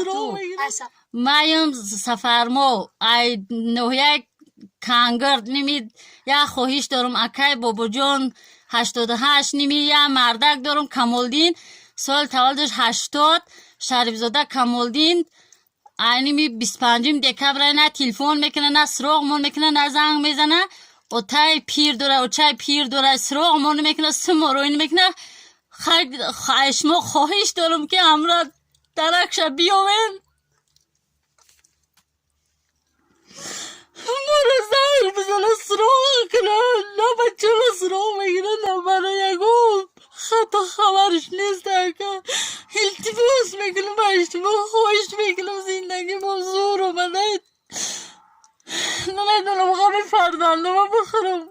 سراغ بگیرم. مایم سفرمو ای نویه کانگرد نمید یا خواهیش دارم اکای بابا جان 88 نمی یا مردک دارم کمالدین سال تولدش 80 شریفزاده کمالدین اینمی 25 دکبر نه تلفن میکنه نه سراغ مون میکنه نه زنگ میزنه و تای پیر داره و چای پیر داره سراغ مون میکنه سماروین میکنه خواهشمو خواهش دارم که امرا درکش بیاوین مرا زنگ بزنه سراغ کنه نه بچه را سراغ بگیره نه برای یکو خطا خبرش نیست که التفاس میکنم باشتما خواهش میکنم زندگی ما زور اومده نمیدونم غمی فردنده ما بخورم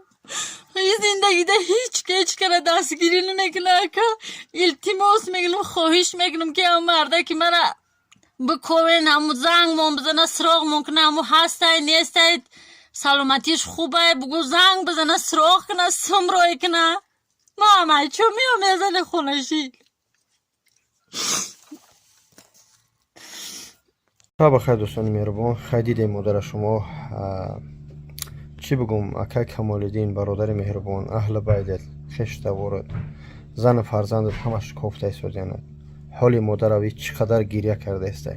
این زندگی ده هیچ کنه دستگیری نمیکنه که التماس میکنم خواهش میکنم که هم مرده که مرا بکوین همو زنگ مون بزنه سراغ ممکنه همو هستای نیستای سلامتیش خوبه بگو زنگ بزنه سراغ کنه سمرای کنه ما همه چون میام میزنه خونشی بخیر دوستان مهربان خیلی مادر شما چی بگم اکای کمالدین برادر مهربان اهل بیت خشت وارد زن فرزند همش کوفته است یعنی حال مادر اوی چقدر گریه کرده است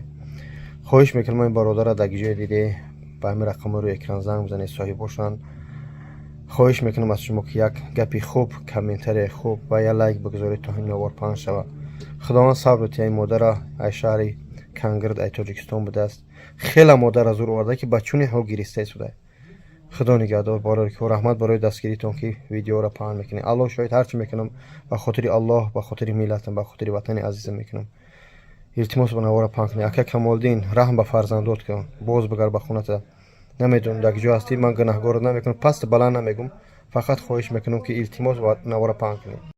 خواهش میکنم این برادر در جای دیده به همین رقم رو اکران زنگ بزنید صاحب باشن خواهش میکنم از شما که یک گپی خوب کامنتری خوب و یا لایک بگذارید تا همین آوار پنج شود خداوند صبر این مادر ای شهری کنگرد ای تاجیکستان بوده است خیلی مادر از او آورده که بچونی ها گریسته شده خدا نگهدار بارک و رحمت برای دستگیریتون که ویدیو را پهن میکنید الله شاید هرچی میکنم به خاطر الله به خاطر ملتم به خاطر وطن عزیزم میکنم التماس به نوارا پهن کنید اکا کمالدین رحم به فرزندات کن باز بگر به خونت نمیدونم در کجا هستی من گناهگار نمیکنم پس بلند نمیگم فقط خواهش میکنم که التماس به نوارا پهن کنید